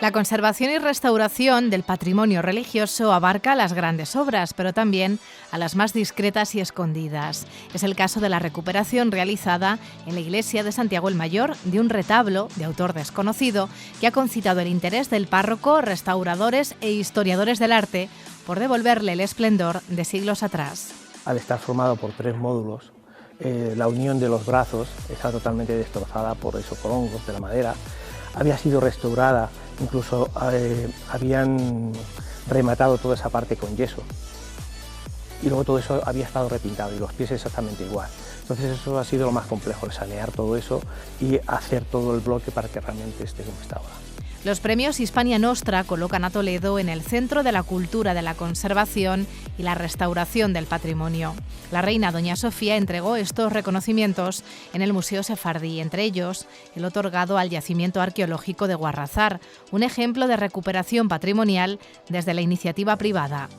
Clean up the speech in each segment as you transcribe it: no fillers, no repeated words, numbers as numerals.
La conservación y restauración del patrimonio religioso abarca las grandes obras, pero también a las más discretas y escondidas. Es el caso de la recuperación realizada en la iglesia de Santiago el Mayor de un retablo de autor desconocido que ha concitado el interés del párroco, restauradores e historiadores del arte por devolverle el esplendor de siglos atrás. Al estar formado por 3 módulos, la unión de los brazos está totalmente destrozada por hongos de la madera. Había sido restaurada, incluso habían rematado toda esa parte con yeso. Y luego todo eso había estado repintado y los pies exactamente igual. Entonces eso ha sido lo más complejo, el sanear todo eso y hacer todo el bloque para que realmente esté como está ahora. Los premios Hispania Nostra colocan a Toledo en el centro de la cultura de la conservación y la restauración del patrimonio. La reina Doña Sofía entregó estos reconocimientos en el Museo Sefardí, entre ellos el otorgado al yacimiento arqueológico de Guarrazar, un ejemplo de recuperación patrimonial desde la iniciativa privada.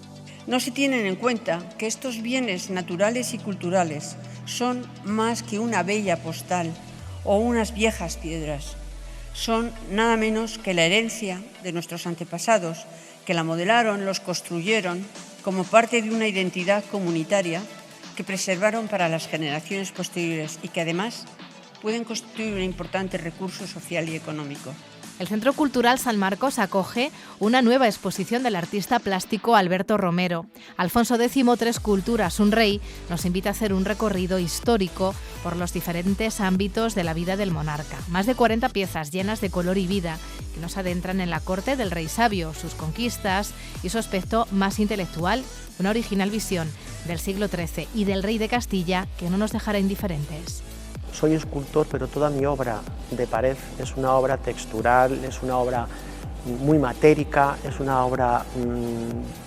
No se tienen en cuenta que estos bienes naturales y culturales son más que una bella postal o unas viejas piedras. Son nada menos que la herencia de nuestros antepasados, que la modelaron, los construyeron como parte de una identidad comunitaria que preservaron para las generaciones posteriores y que además pueden constituir un importante recurso social y económico. El Centro Cultural San Marcos acoge una nueva exposición del artista plástico Alberto Romero. Alfonso X, 3 culturas, un rey, nos invita a hacer un recorrido histórico por los diferentes ámbitos de la vida del monarca. Más de 40 piezas llenas de color y vida que nos adentran en la corte del rey sabio, sus conquistas y su aspecto más intelectual, una original visión del siglo XIII y del rey de Castilla que no nos dejará indiferentes. Soy escultor, pero toda mi obra de pared es una obra textural, es una obra muy matérica, es una obra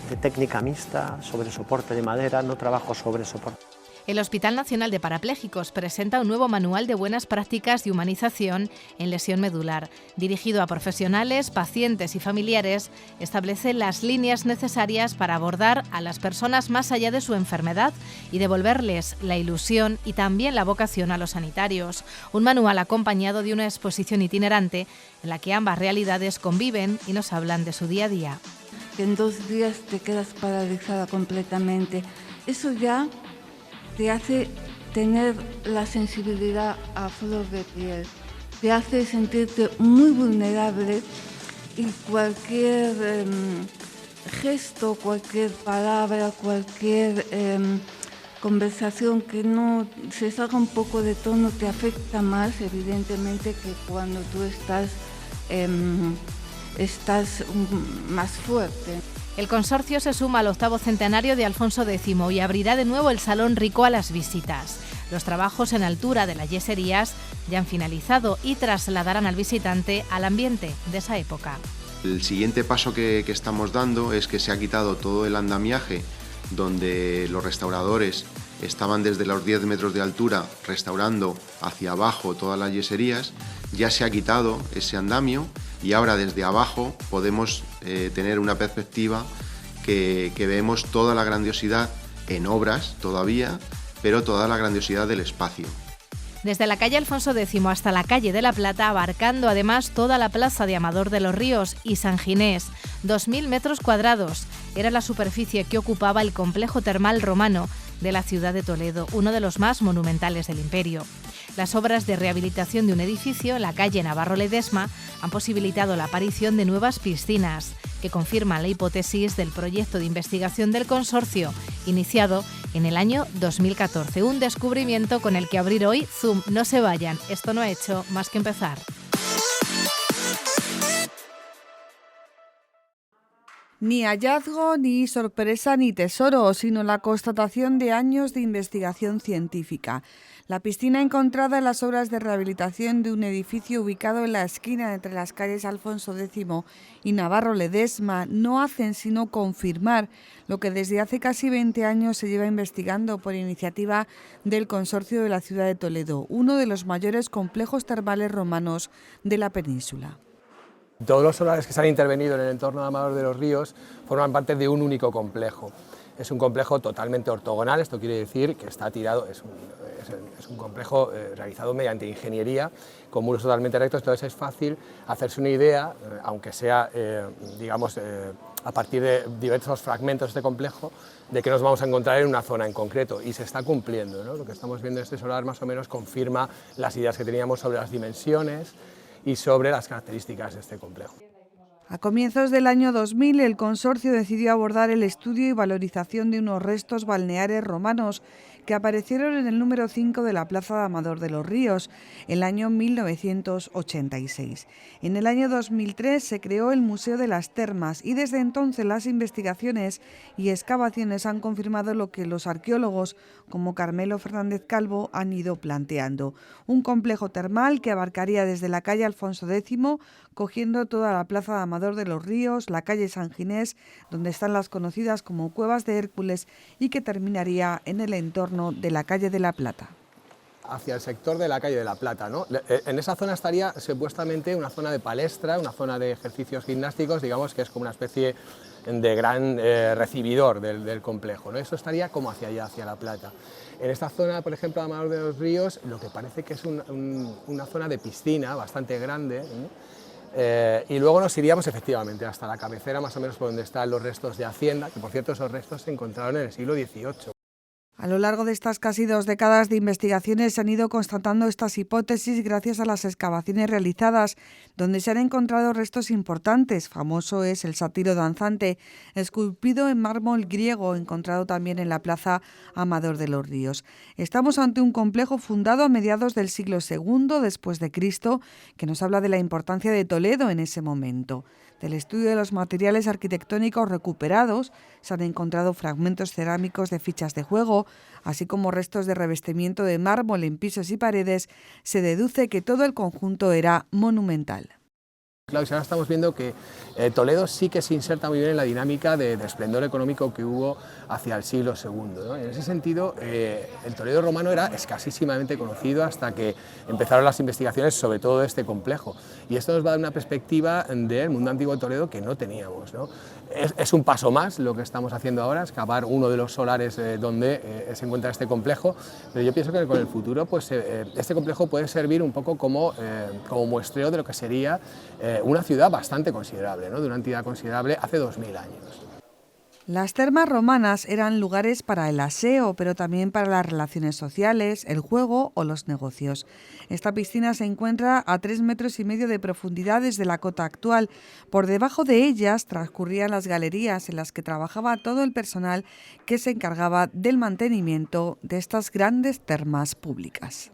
de técnica mixta, sobre soporte de madera, no trabajo sobre soporte. El Hospital Nacional de Parapléjicos presenta un nuevo manual de buenas prácticas de humanización en lesión medular. Dirigido a profesionales, pacientes y familiares, establece las líneas necesarias para abordar a las personas más allá de su enfermedad y devolverles la ilusión y también la vocación a los sanitarios. Un manual acompañado de una exposición itinerante en la que ambas realidades conviven y nos hablan de su día a día. En 2 días te quedas paralizada completamente. Eso ya te hace tener la sensibilidad a flor de piel, te hace sentirte muy vulnerable y cualquier gesto, cualquier palabra, cualquier conversación que no se salga un poco de tono te afecta más, evidentemente, que cuando tú estás más fuerte. El consorcio se suma al 8º centenario de Alfonso X y abrirá de nuevo el Salón Rico a las visitas. Los trabajos en altura de las yeserías ya han finalizado y trasladarán al visitante al ambiente de esa época. El siguiente paso que estamos dando es que se ha quitado todo el andamiaje donde los restauradores estaban desde los 10 metros de altura restaurando hacia abajo todas las yeserías. Ya se ha quitado ese andamio y ahora desde abajo podemos tener una perspectiva que vemos toda la grandiosidad en obras todavía, pero toda la grandiosidad del espacio. Desde la calle Alfonso X hasta la calle de la Plata, abarcando además toda la plaza de Amador de los Ríos y San Ginés, 2.000 metros cuadrados era la superficie que ocupaba el complejo termal romano de la ciudad de Toledo, uno de los más monumentales del imperio. Las obras de rehabilitación de un edificio en la calle Navarro Ledesma han posibilitado la aparición de nuevas piscinas, que confirman la hipótesis del proyecto de investigación del consorcio, iniciado en el año 2014. Un descubrimiento con el que abrir hoy Zoom. No se vayan, esto no ha hecho más que empezar. Ni hallazgo, ni sorpresa, ni tesoro, sino la constatación de años de investigación científica. La piscina encontrada en las obras de rehabilitación de un edificio ubicado en la esquina entre las calles Alfonso X y Navarro Ledesma no hacen sino confirmar lo que desde hace casi 20 años se lleva investigando por iniciativa del Consorcio de la ciudad de Toledo, uno de los mayores complejos termales romanos de la península. Todos los solares que se han intervenido en el entorno de Amador de los Ríos forman parte de un único complejo. Es un complejo totalmente ortogonal, esto quiere decir que está tirado, es un complejo realizado mediante ingeniería, con muros totalmente rectos, entonces es fácil hacerse una idea, aunque sea, digamos, a partir de diversos fragmentos de este complejo, de qué nos vamos a encontrar en una zona en concreto, y se está cumpliendo, ¿no? Lo que estamos viendo en este solar más o menos confirma las ideas que teníamos sobre las dimensiones y sobre las características de este complejo. A comienzos del año 2000, el consorcio decidió abordar el estudio y valorización de unos restos balneares romanos que aparecieron en el número 5 de la Plaza de Amador de los Ríos, el año 1986. En el año 2003 se creó el Museo de las Termas y desde entonces las investigaciones y excavaciones han confirmado lo que los arqueólogos como Carmelo Fernández Calvo han ido planteando. Un complejo termal que abarcaría desde la calle Alfonso X, cogiendo toda la Plaza de Amador de los Ríos, la calle San Ginés, donde están las conocidas como Cuevas de Hércules, y que terminaría en el entorno de la calle de la Plata. Hacia el sector de la calle de la Plata, ¿no? En esa zona estaría supuestamente una zona de palestra, una zona de ejercicios gimnásticos, digamos que es como una especie de gran recibidor del complejo, ¿no? Eso estaría como hacia allá, hacia la Plata. En esta zona, por ejemplo, de Amador de los Ríos, lo que parece que es una zona de piscina bastante grande, ¿no? Y luego nos iríamos efectivamente hasta la cabecera, más o menos por donde están los restos de Hacienda, que por cierto esos restos se encontraron en el siglo XVIII. A lo largo de estas casi 2 décadas de investigaciones se han ido constatando estas hipótesis gracias a las excavaciones realizadas, donde se han encontrado restos importantes. Famoso es el sátiro danzante, esculpido en mármol griego, encontrado también en la Plaza Amador de los Ríos. Estamos ante un complejo fundado a mediados del siglo II después de Cristo, que nos habla de la importancia de Toledo en ese momento. Del estudio de los materiales arquitectónicos recuperados se han encontrado fragmentos cerámicos de fichas de juego, así como restos de revestimiento de mármol en pisos y paredes. Se deduce que todo el conjunto era monumental. Claro, y ahora estamos viendo que Toledo sí que se inserta muy bien en la dinámica de esplendor económico que hubo hacia el siglo II, ¿no? En ese sentido, el Toledo romano era escasísimamente conocido hasta que empezaron las investigaciones sobre todo este complejo. Y esto nos va a dar una perspectiva del mundo antiguo de Toledo que no teníamos, ¿no? Es un paso más lo que estamos haciendo ahora, excavar uno de los solares donde se encuentra este complejo, pero yo pienso que con el futuro pues, este complejo puede servir un poco como muestreo de lo que sería una ciudad bastante considerable, ¿no? De una entidad considerable hace 2000 años. Las termas romanas eran lugares para el aseo, pero también para las relaciones sociales, el juego o los negocios. Esta piscina se encuentra a 3,5 metros de profundidad desde la cota actual. Por debajo de ellas transcurrían las galerías en las que trabajaba todo el personal que se encargaba del mantenimiento de estas grandes termas públicas.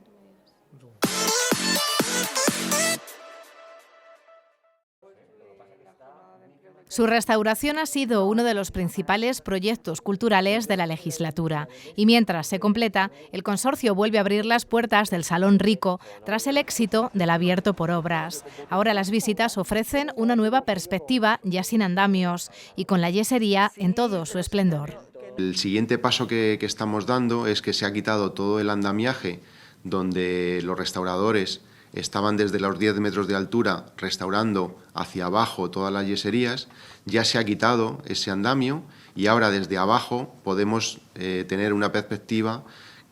Su restauración ha sido uno de los principales proyectos culturales de la legislatura y mientras se completa, el consorcio vuelve a abrir las puertas del Salón Rico tras el éxito del Abierto por Obras. Ahora las visitas ofrecen una nueva perspectiva ya sin andamios y con la yesería en todo su esplendor. El siguiente paso que estamos dando es que se ha quitado todo el andamiaje donde los restauradores estaban desde los 10 metros de altura restaurando hacia abajo todas las yeserías. Ya se ha quitado ese andamio y ahora desde abajo podemos tener una perspectiva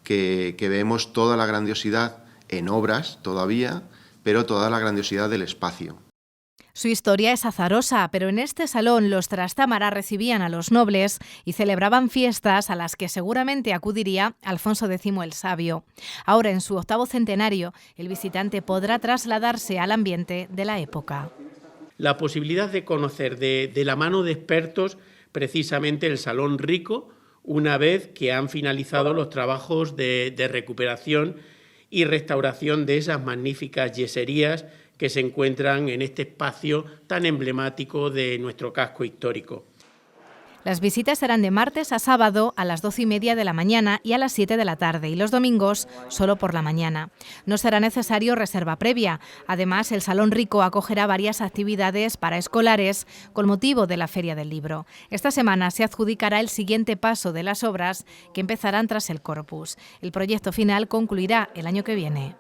que vemos toda la grandiosidad en obras todavía, pero toda la grandiosidad del espacio. Su historia es azarosa, pero en este salón los Trastámara recibían a los nobles y celebraban fiestas a las que seguramente acudiría Alfonso X el Sabio. Ahora, en su 8º centenario, el visitante podrá trasladarse al ambiente de la época. La posibilidad de conocer de la mano de expertos precisamente el Salón Rico, una vez que han finalizado los trabajos de recuperación y restauración de esas magníficas yeserías que se encuentran en este espacio tan emblemático de nuestro casco histórico. Las visitas serán de martes a sábado a las 12:30 de la mañana y a las 7 de la tarde y los domingos solo por la mañana. No será necesario reserva previa. Además, el Salón Rico acogerá varias actividades para escolares con motivo de la Feria del Libro. Esta semana se adjudicará el siguiente paso de las obras que empezarán tras el Corpus. El proyecto final concluirá el año que viene.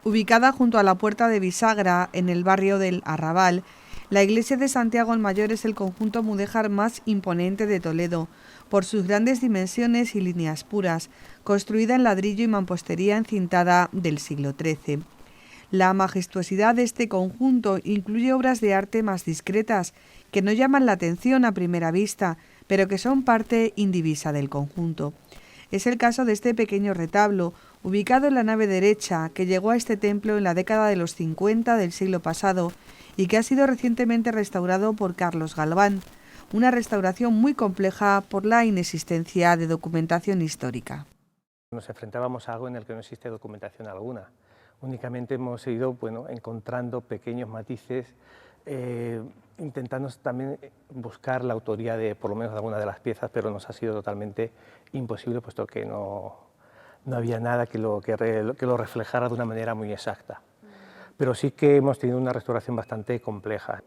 Ubicada junto a la Puerta de Bisagra, en el barrio del Arrabal, la iglesia de Santiago el Mayor es el conjunto mudéjar más imponente de Toledo, por sus grandes dimensiones y líneas puras, construida en ladrillo y mampostería encintada del siglo XIII. La majestuosidad de este conjunto incluye obras de arte más discretas, que no llaman la atención a primera vista, pero que son parte indivisa del conjunto. Es el caso de este pequeño retablo, ubicado en la nave derecha, que llegó a este templo en la década de los 50 del siglo pasado y que ha sido recientemente restaurado por Carlos Galván, una restauración muy compleja por la inexistencia de documentación histórica. Nos enfrentábamos a algo en el que no existe documentación alguna. Únicamente hemos ido encontrando pequeños matices, intentando también buscar la autoría de por lo menos de alguna de las piezas, pero nos ha sido totalmente imposible, puesto que no había nada que lo reflejara de una manera muy exacta. Pero sí que hemos tenido una restauración bastante compleja.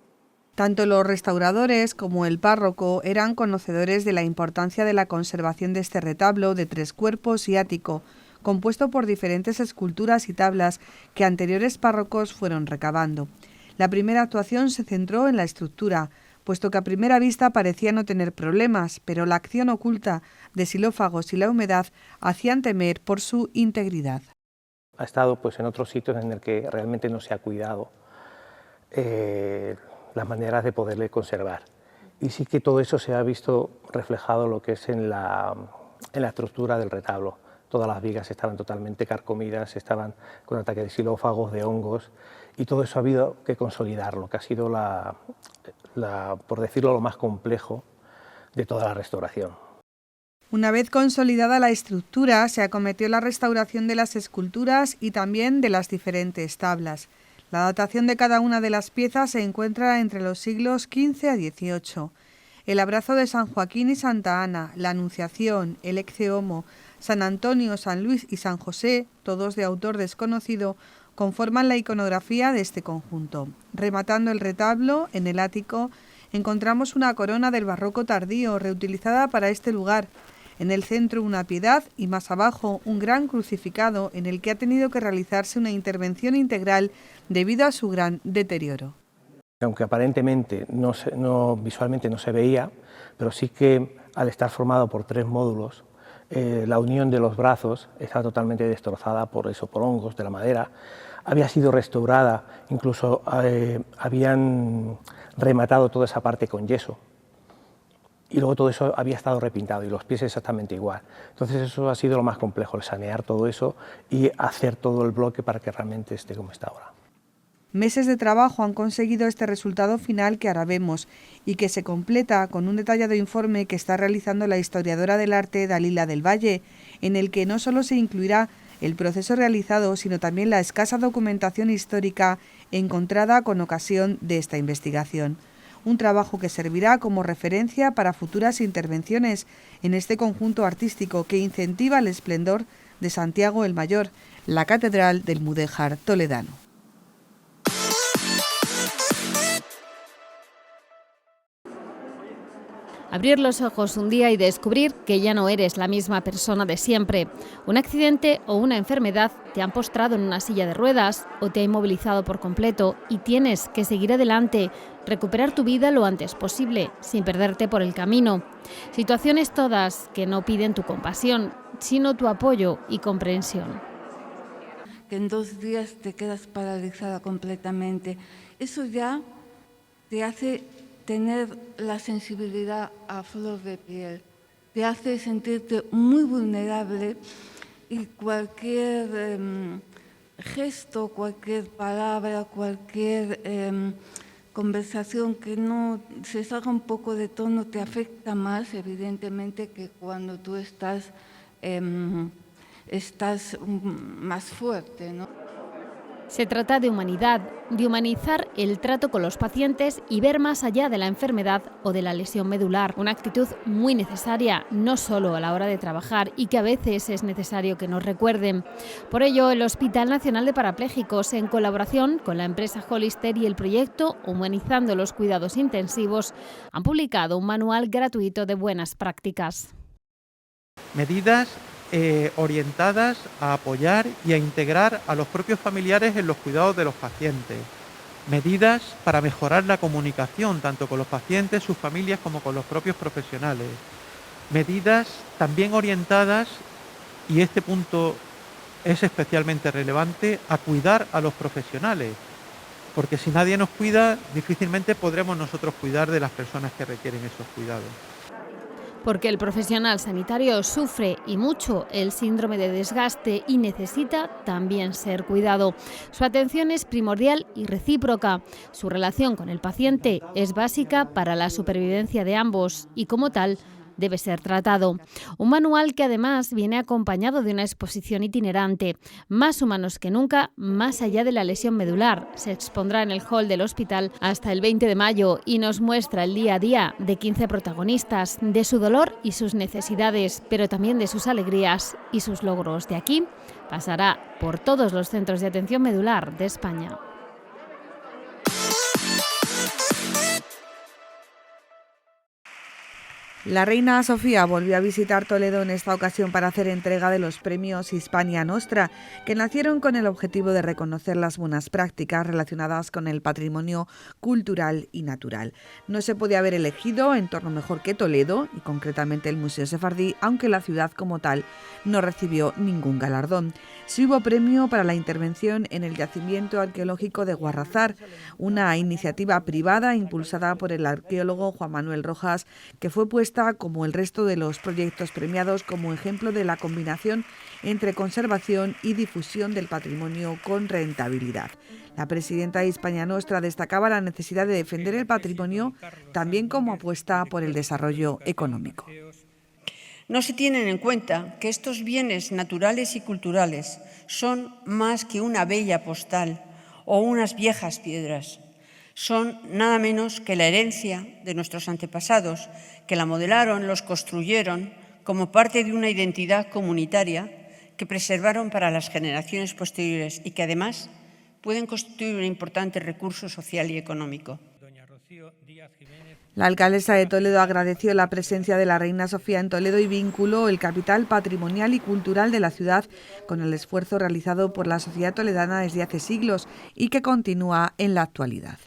Tanto los restauradores como el párroco eran conocedores de la importancia de la conservación de este retablo de 3 cuerpos y ático, compuesto por diferentes esculturas y tablas que anteriores párrocos fueron recabando. La primera actuación se centró en la estructura, puesto que a primera vista parecía no tener problemas, pero la acción oculta de xilófagos y la humedad hacían temer por su integridad. Ha estado en otros sitios en el que realmente no se ha cuidado las maneras de poderle conservar. Y sí que todo eso se ha visto reflejado lo que es en la estructura del retablo. Todas las vigas estaban totalmente carcomidas, estaban con ataques de xilófagos, de hongos, y todo eso ha habido que consolidarlo, que ha sido, por decirlo, lo más complejo de toda la restauración. Una vez consolidada la estructura, se acometió la restauración de las esculturas y también de las diferentes tablas. La datación de cada una de las piezas se encuentra entre los siglos XV a XVIII. El abrazo de San Joaquín y Santa Ana, la Anunciación, el Ecce Homo, San Antonio, San Luis y San José, todos de autor desconocido, conforman la iconografía de este conjunto. Rematando el retablo, en el ático, encontramos una corona del barroco tardío, reutilizada para este lugar. En el centro una piedad y más abajo un gran crucificado en el que ha tenido que realizarse una intervención integral debido a su gran deterioro. Aunque aparentemente visualmente no se veía, pero sí que al estar formado por 3 módulos, la unión de los brazos estaba totalmente destrozada por hongos de la madera. Había sido restaurada, incluso habían rematado toda esa parte con yeso. Y luego todo eso había estado repintado y los pies exactamente igual. Entonces eso ha sido lo más complejo, el sanear todo eso y hacer todo el bloque para que realmente esté como está ahora. Meses de trabajo han conseguido este resultado final que ahora vemos y que se completa con un detallado informe que está realizando la historiadora del arte Dalila del Valle, en el que no solo se incluirá el proceso realizado, sino también la escasa documentación histórica encontrada con ocasión de esta investigación. Un trabajo que servirá como referencia para futuras intervenciones en este conjunto artístico que incentiva el esplendor de Santiago el Mayor, la catedral del mudéjar toledano. Abrir los ojos un día y descubrir que ya no eres la misma persona de siempre. Un accidente o una enfermedad te han postrado en una silla de ruedas o te ha inmovilizado por completo y tienes que seguir adelante, recuperar tu vida lo antes posible, sin perderte por el camino. Situaciones todas que no piden tu compasión, sino tu apoyo y comprensión. Que en 2 días te quedas paralizada completamente. Eso ya te hace tener la sensibilidad a flor de piel, te hace sentirte muy vulnerable y cualquier gesto, cualquier palabra, cualquier conversación que no se salga un poco de tono te afecta más, evidentemente, que cuando tú estás más fuerte, ¿no? Se trata de humanidad, de humanizar el trato con los pacientes y ver más allá de la enfermedad o de la lesión medular. Una actitud muy necesaria, no solo a la hora de trabajar y que a veces es necesario que nos recuerden. Por ello, el Hospital Nacional de Parapléjicos, en colaboración con la empresa Hollister y el proyecto Humanizando los Cuidados Intensivos, han publicado un manual gratuito de buenas prácticas. Medidas orientadas a apoyar y a integrar a los propios familiares en los cuidados de los pacientes. Medidas para mejorar la comunicación tanto con los pacientes, sus familias, como con los propios profesionales. Medidas también orientadas, y este punto es especialmente relevante, a cuidar a los profesionales, porque si nadie nos cuida, difícilmente podremos nosotros cuidar de las personas que requieren esos cuidados. Porque el profesional sanitario sufre y mucho el síndrome de desgaste y necesita también ser cuidado. Su atención es primordial y recíproca. Su relación con el paciente es básica para la supervivencia de ambos y, como tal, debe ser tratado. Un manual que además viene acompañado de una exposición itinerante. Más humanos que nunca, más allá de la lesión medular. Se expondrá en el hall del hospital hasta el 20 de mayo y nos muestra el día a día de 15 protagonistas, de su dolor y sus necesidades, pero también de sus alegrías y sus logros. De aquí pasará por todos los centros de atención medular de España. La reina Sofía volvió a visitar Toledo en esta ocasión para hacer entrega de los premios Hispania Nostra, que nacieron con el objetivo de reconocer las buenas prácticas relacionadas con el patrimonio cultural y natural. No se podía haber elegido entorno mejor que Toledo, y concretamente el Museo Sefardí, aunque la ciudad como tal no recibió ningún galardón. Sí hubo premio para la intervención en el yacimiento arqueológico de Guarrazar, una iniciativa privada impulsada por el arqueólogo Juan Manuel Rojas, que fue puesta como el resto de los proyectos premiados como ejemplo de la combinación entre conservación y difusión del patrimonio con rentabilidad. La presidenta de Hispania Nostra destacaba la necesidad de defender el patrimonio también como apuesta por el desarrollo económico. No se tienen en cuenta que estos bienes naturales y culturales son más que una bella postal o unas viejas piedras. Son nada menos que la herencia de nuestros antepasados, que la modelaron, los construyeron como parte de una identidad comunitaria que preservaron para las generaciones posteriores y que además pueden constituir un importante recurso social y económico. La alcaldesa de Toledo agradeció la presencia de la reina Sofía en Toledo y vinculó el capital patrimonial y cultural de la ciudad con el esfuerzo realizado por la sociedad toledana desde hace siglos y que continúa en la actualidad.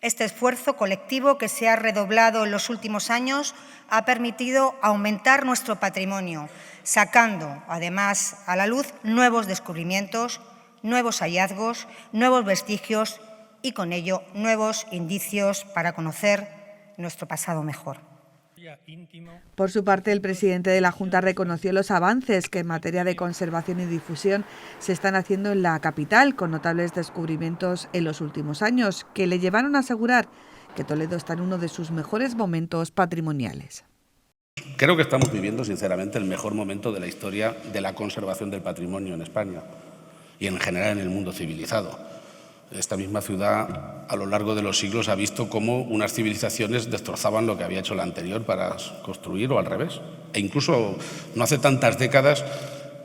Este esfuerzo colectivo que se ha redoblado en los últimos años ha permitido aumentar nuestro patrimonio, sacando además a la luz nuevos descubrimientos, nuevos hallazgos, nuevos vestigios y con ello nuevos indicios para conocer nuestro pasado mejor. Por su parte, el presidente de la Junta reconoció los avances que en materia de conservación y difusión se están haciendo en la capital, con notables descubrimientos en los últimos años, que le llevaron a asegurar que Toledo está en uno de sus mejores momentos patrimoniales. Creo que estamos viviendo, sinceramente, el mejor momento de la historia de la conservación del patrimonio en España y en general en el mundo civilizado. Esta misma ciudad, a lo largo de los siglos, ha visto cómo unas civilizaciones destrozaban lo que había hecho la anterior para construir o al revés. E incluso no hace tantas décadas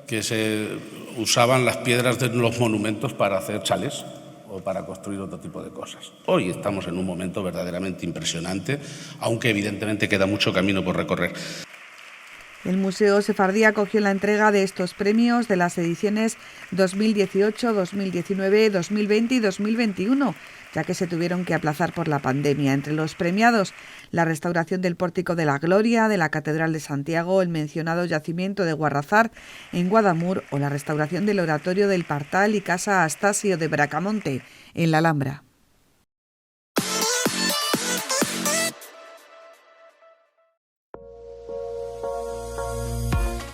que se usaban las piedras de los monumentos para hacer chalés o para construir otro tipo de cosas. Hoy estamos en un momento verdaderamente impresionante, aunque evidentemente queda mucho camino por recorrer. El Museo Sefardí acogió la entrega de estos premios de las ediciones 2018, 2019, 2020 y 2021, ya que se tuvieron que aplazar por la pandemia. Entre los premiados, la restauración del Pórtico de la Gloria, de la Catedral de Santiago, el mencionado yacimiento de Guarrazar en Guadamur o la restauración del Oratorio del Partal y Casa Astasio de Bracamonte en la Alhambra.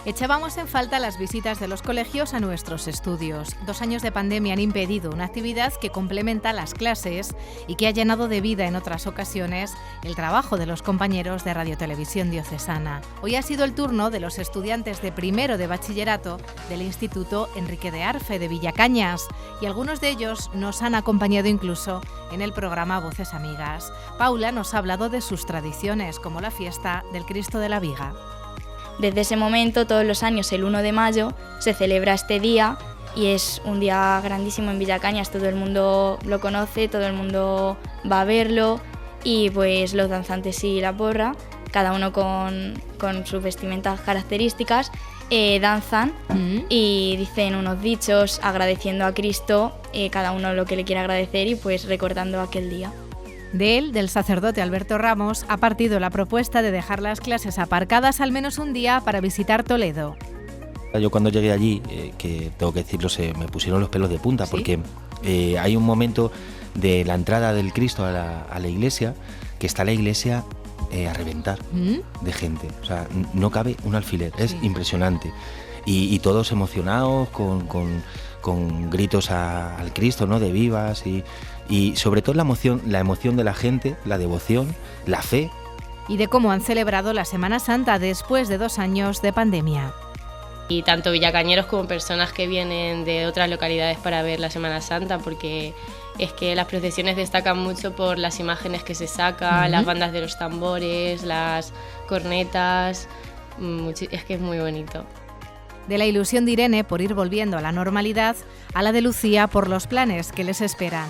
Echábamos en falta las visitas de los colegios a nuestros estudios. 2 años de pandemia han impedido una actividad que complementa las clases y que ha llenado de vida en otras ocasiones el trabajo de los compañeros de Radio Televisión Diocesana. Hoy ha sido el turno de los estudiantes de primero de bachillerato del Instituto Enrique de Arfe de Villacañas, y algunos de ellos nos han acompañado incluso en el programa Voces Amigas. Paula nos ha hablado de sus tradiciones, como la fiesta del Cristo de la Viga. Desde ese momento, todos los años, el 1 de mayo, se celebra este día y es un día grandísimo en Villacañas. Todo el mundo lo conoce, todo el mundo va a verlo y pues los danzantes y la porra, cada uno con sus vestimentas características, danzan y dicen unos dichos agradeciendo a Cristo, cada uno lo que le quiere agradecer y pues recordando aquel día. De él, del sacerdote Alberto Ramos, ha partido la propuesta de dejar las clases aparcadas al menos un día para visitar Toledo. Yo cuando llegué allí, que tengo que decirlo, se me pusieron los pelos de punta, ¿sí? Porque hay un momento de la entrada del Cristo a la iglesia, que está la iglesia a reventar de gente. O sea, no cabe un alfiler, es impresionante. Y todos emocionados, con gritos al Cristo, ¿no? De vivas y sobre todo la emoción de la gente, la devoción, la fe. Y de cómo han celebrado la Semana Santa después de 2 años de pandemia. Y tanto villacañeros como personas que vienen de otras localidades para ver la Semana Santa, porque es que las procesiones destacan mucho por las imágenes que se sacan, las bandas de los tambores, las cornetas, es que es muy bonito. De la ilusión de Irene por ir volviendo a la normalidad, a la de Lucía por los planes que les esperan.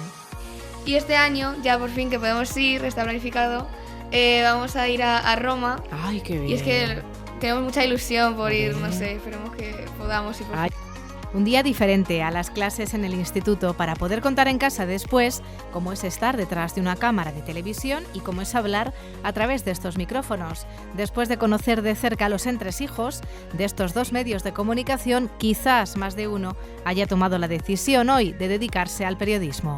Y este año, ya por fin que podemos ir, está planificado, vamos a ir a Roma. ¡Ay, qué bien! Y es que tenemos mucha ilusión por ir, no sé, esperemos que podamos ir por fin. Un día diferente a las clases en el instituto para poder contar en casa después cómo es estar detrás de una cámara de televisión y cómo es hablar a través de estos micrófonos. Después de conocer de cerca a los entresijos de estos 2 medios de comunicación, quizás más de uno haya tomado la decisión hoy de dedicarse al periodismo.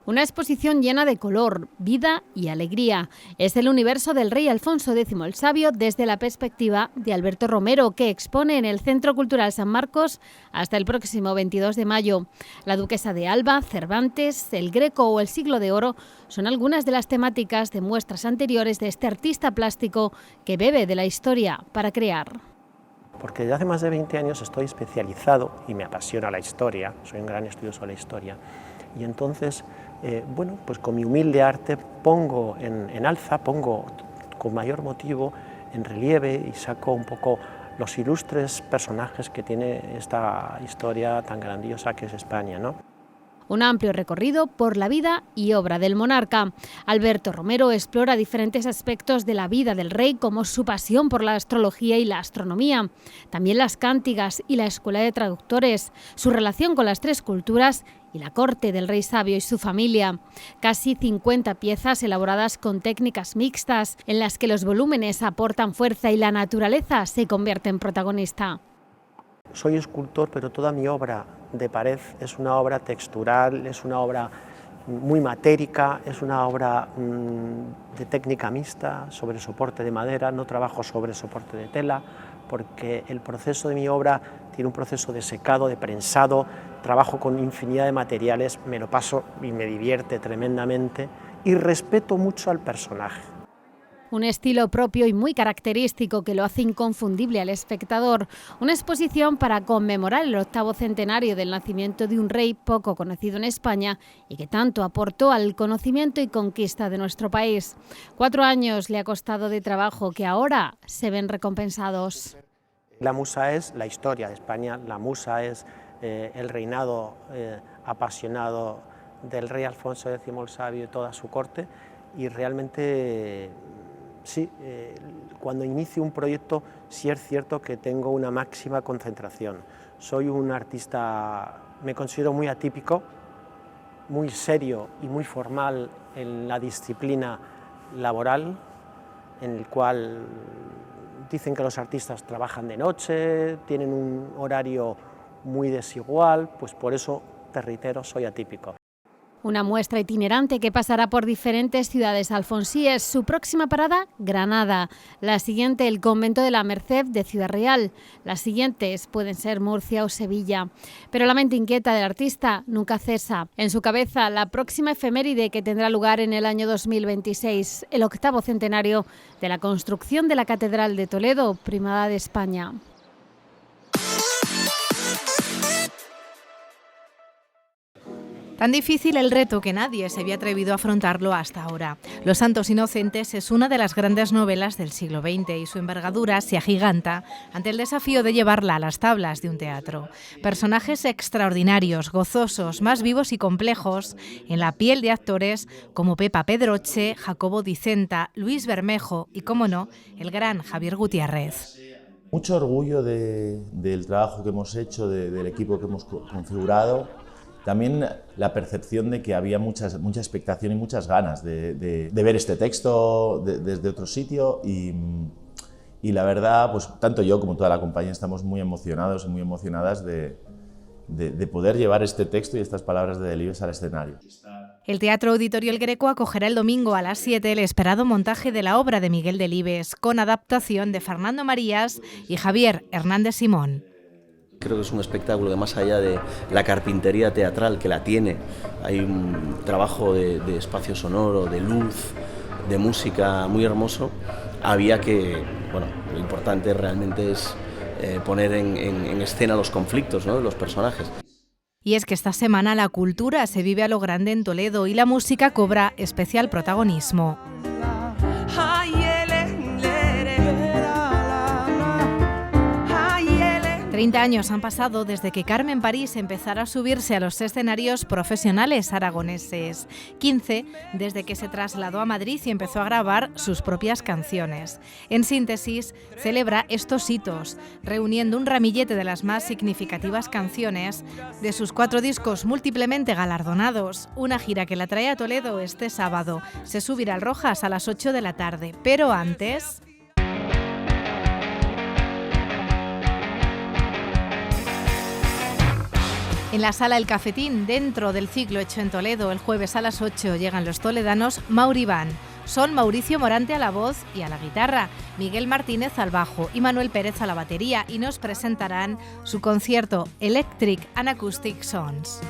Una exposición llena de color, vida y alegría. Es el universo del rey Alfonso X el Sabio desde la perspectiva de Alberto Romero, que expone en el Centro Cultural San Marcos hasta el próximo 22 de mayo. La Duquesa de Alba, Cervantes, el Greco o el Siglo de Oro son algunas de las temáticas de muestras anteriores de este artista plástico que bebe de la historia para crear. Porque desde hace más de 20 años estoy especializado y me apasiona la historia, soy un gran estudioso de la historia, y entonces bueno, pues con mi humilde arte pongo en alza, pongo con mayor motivo en relieve y saco un poco los ilustres personajes que tiene esta historia tan grandiosa que es España, ¿no? Un amplio recorrido por la vida y obra del monarca. Alberto Romero explora diferentes aspectos de la vida del rey, como su pasión por la astrología y la astronomía, también las cántigas y la escuela de traductores, su relación con las 3 culturas y la corte del rey sabio y su familia. Casi 50 piezas elaboradas con técnicas mixtas, en las que los volúmenes aportan fuerza y la naturaleza se convierte en protagonista. Soy escultor, pero toda mi obra de pared es una obra textural, es una obra muy matérica, es una obra de técnica mixta, sobre soporte de madera, no trabajo sobre soporte de tela, porque el proceso de mi obra tiene un proceso de secado, de prensado, trabajo con infinidad de materiales, me lo paso y me divierte tremendamente y respeto mucho al personaje. Un estilo propio y muy característico que lo hace inconfundible al espectador. Una exposición para conmemorar el 8º centenario del nacimiento de un rey poco conocido en España y que tanto aportó al conocimiento y conquista de nuestro país. 4 años le ha costado de trabajo que ahora se ven recompensados. La musa es la historia de España, la musa es el reinado apasionado del rey Alfonso X el Sabio y toda su corte, y realmente sí, cuando inicio un proyecto sí es cierto que tengo una máxima concentración. Soy un artista, me considero muy atípico, muy serio y muy formal en la disciplina laboral, en el cual dicen que los artistas trabajan de noche, tienen un horario muy desigual, pues por eso, te reitero, soy atípico. Una muestra itinerante que pasará por diferentes ciudades alfonsíes. Su próxima parada, Granada. La siguiente, el Convento de la Merced de Ciudad Real. Las siguientes pueden ser Murcia o Sevilla. Pero la mente inquieta del artista nunca cesa. En su cabeza, la próxima efeméride que tendrá lugar en el año 2026, el 8º centenario de la construcción de la Catedral de Toledo, primada de España. Tan difícil el reto que nadie se había atrevido a afrontarlo hasta ahora. Los Santos Inocentes es una de las grandes novelas del siglo XX y su envergadura se agiganta ante el desafío de llevarla a las tablas de un teatro. Personajes extraordinarios, gozosos, más vivos y complejos, en la piel de actores como Pepa Pedroche, Jacobo Dicenta, Luis Bermejo y, cómo no, el gran Javier Gutiérrez. Mucho orgullo del trabajo que hemos hecho, del equipo que hemos configurado. También la percepción de que había mucha expectación y muchas ganas de ver este texto desde otro sitio y la verdad, pues tanto yo como toda la compañía estamos muy emocionados y muy emocionadas de poder llevar este texto y estas palabras de Delibes al escenario. El Teatro Auditorio El Greco acogerá el domingo a las 7 el esperado montaje de la obra de Miguel Delibes, con adaptación de Fernando Marías y Javier Hernández Simón. Creo que es un espectáculo que, más allá de la carpintería teatral, que la tiene, hay un trabajo de espacio sonoro, de luz, de música muy hermoso. Había que, bueno, lo importante realmente es poner en escena los conflictos, ¿no?, de los personajes. Y es que esta semana la cultura se vive a lo grande en Toledo y la música cobra especial protagonismo. 30 años han pasado desde que Carmen París empezara a subirse a los escenarios profesionales aragoneses. 15 desde que se trasladó a Madrid y empezó a grabar sus propias canciones. En síntesis, celebra estos hitos, reuniendo un ramillete de las más significativas canciones de sus 4 discos múltiplemente galardonados. Una gira que la trae a Toledo este sábado. Se subirá al Rojas a las 8 de la tarde, pero antes... En la Sala El Cafetín, dentro del ciclo hecho en Toledo, el jueves a las 8 llegan los toledanos Mauri Band. Son Mauricio Morante a la voz y a la guitarra, Miguel Martínez al bajo y Manuel Pérez a la batería, y nos presentarán su concierto Electric and Acoustic Songs.